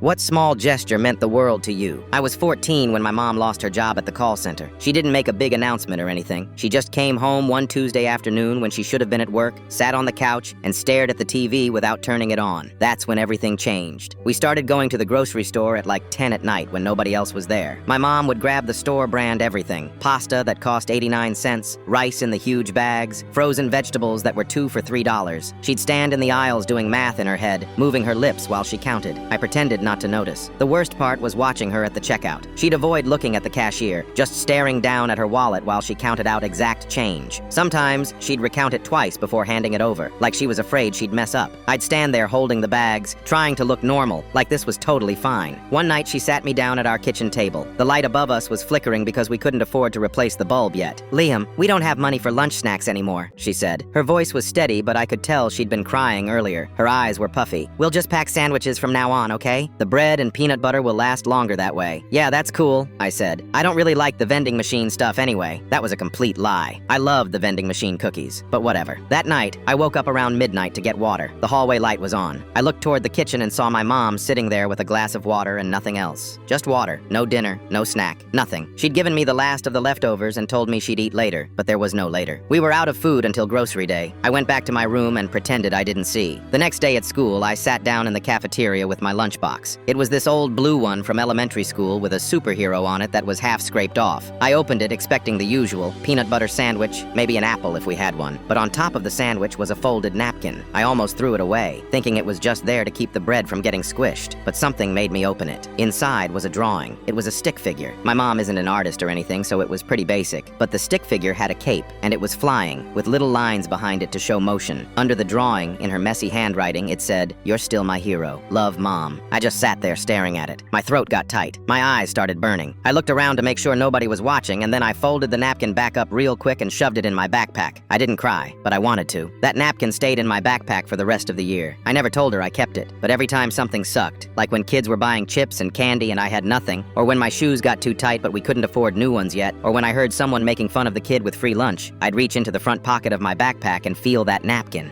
What small gesture meant the world to you? I was 14 when my mom lost her job at the call center. She didn't make a big announcement or anything. She just came home one Tuesday afternoon when she should have been at work, sat on the couch, and stared at the TV without turning it on. That's when everything changed. We started going to the grocery store at like 10 at night when nobody else was there. My mom would grab the store brand everything. Pasta that cost 89 cents, rice in the huge bags, frozen vegetables that were 2 for $3. She'd stand in the aisles doing math in her head, moving her lips while she counted. I pretended not to notice. The worst part was watching her at the checkout. She'd avoid looking at the cashier, just staring down at her wallet while she counted out exact change. Sometimes she'd recount it twice before handing it over, like she was afraid she'd mess up. I'd stand there holding the bags, trying to look normal, like this was totally fine. One night she sat me down at our kitchen table. The light above us was flickering because we couldn't afford to replace the bulb yet. "Liam, we don't have money for lunch snacks anymore," she said. Her voice was steady, but I could tell she'd been crying earlier. Her eyes were puffy. "We'll just pack sandwiches from now on, okay? The bread and peanut butter will last longer that way." "Yeah, that's cool," I said. "I don't really like the vending machine stuff anyway." That was a complete lie. I loved the vending machine cookies, but whatever. That night, I woke up around midnight to get water. The hallway light was on. I looked toward the kitchen and saw my mom sitting there with a glass of water and nothing else. Just water. No dinner, no snack, nothing. She'd given me the last of the leftovers and told me she'd eat later, but there was no later. We were out of food until grocery day. I went back to my room and pretended I didn't see. The next day at school, I sat down in the cafeteria with my lunchbox. It was this old blue one from elementary school with a superhero on it that was half scraped off. I opened it expecting the usual, peanut butter sandwich, maybe an apple if we had one. But on top of the sandwich was a folded napkin. I almost threw it away, thinking it was just there to keep the bread from getting squished. But something made me open it. Inside was a drawing. It was a stick figure. My mom isn't an artist or anything, so it was pretty basic. But the stick figure had a cape, and it was flying, with little lines behind it to show motion. Under the drawing, in her messy handwriting, it said, "You're still my hero. Love, Mom." I just sat there staring at it. My throat got tight. My eyes started burning. I looked around to make sure nobody was watching, and then I folded the napkin back up real quick and shoved it in my backpack. I didn't cry, but I wanted to. That napkin stayed in my backpack for the rest of the year. I never told her I kept it, but every time something sucked, like when kids were buying chips and candy and I had nothing, or when my shoes got too tight but we couldn't afford new ones yet, or when I heard someone making fun of the kid with free lunch, I'd reach into the front pocket of my backpack and feel that napkin.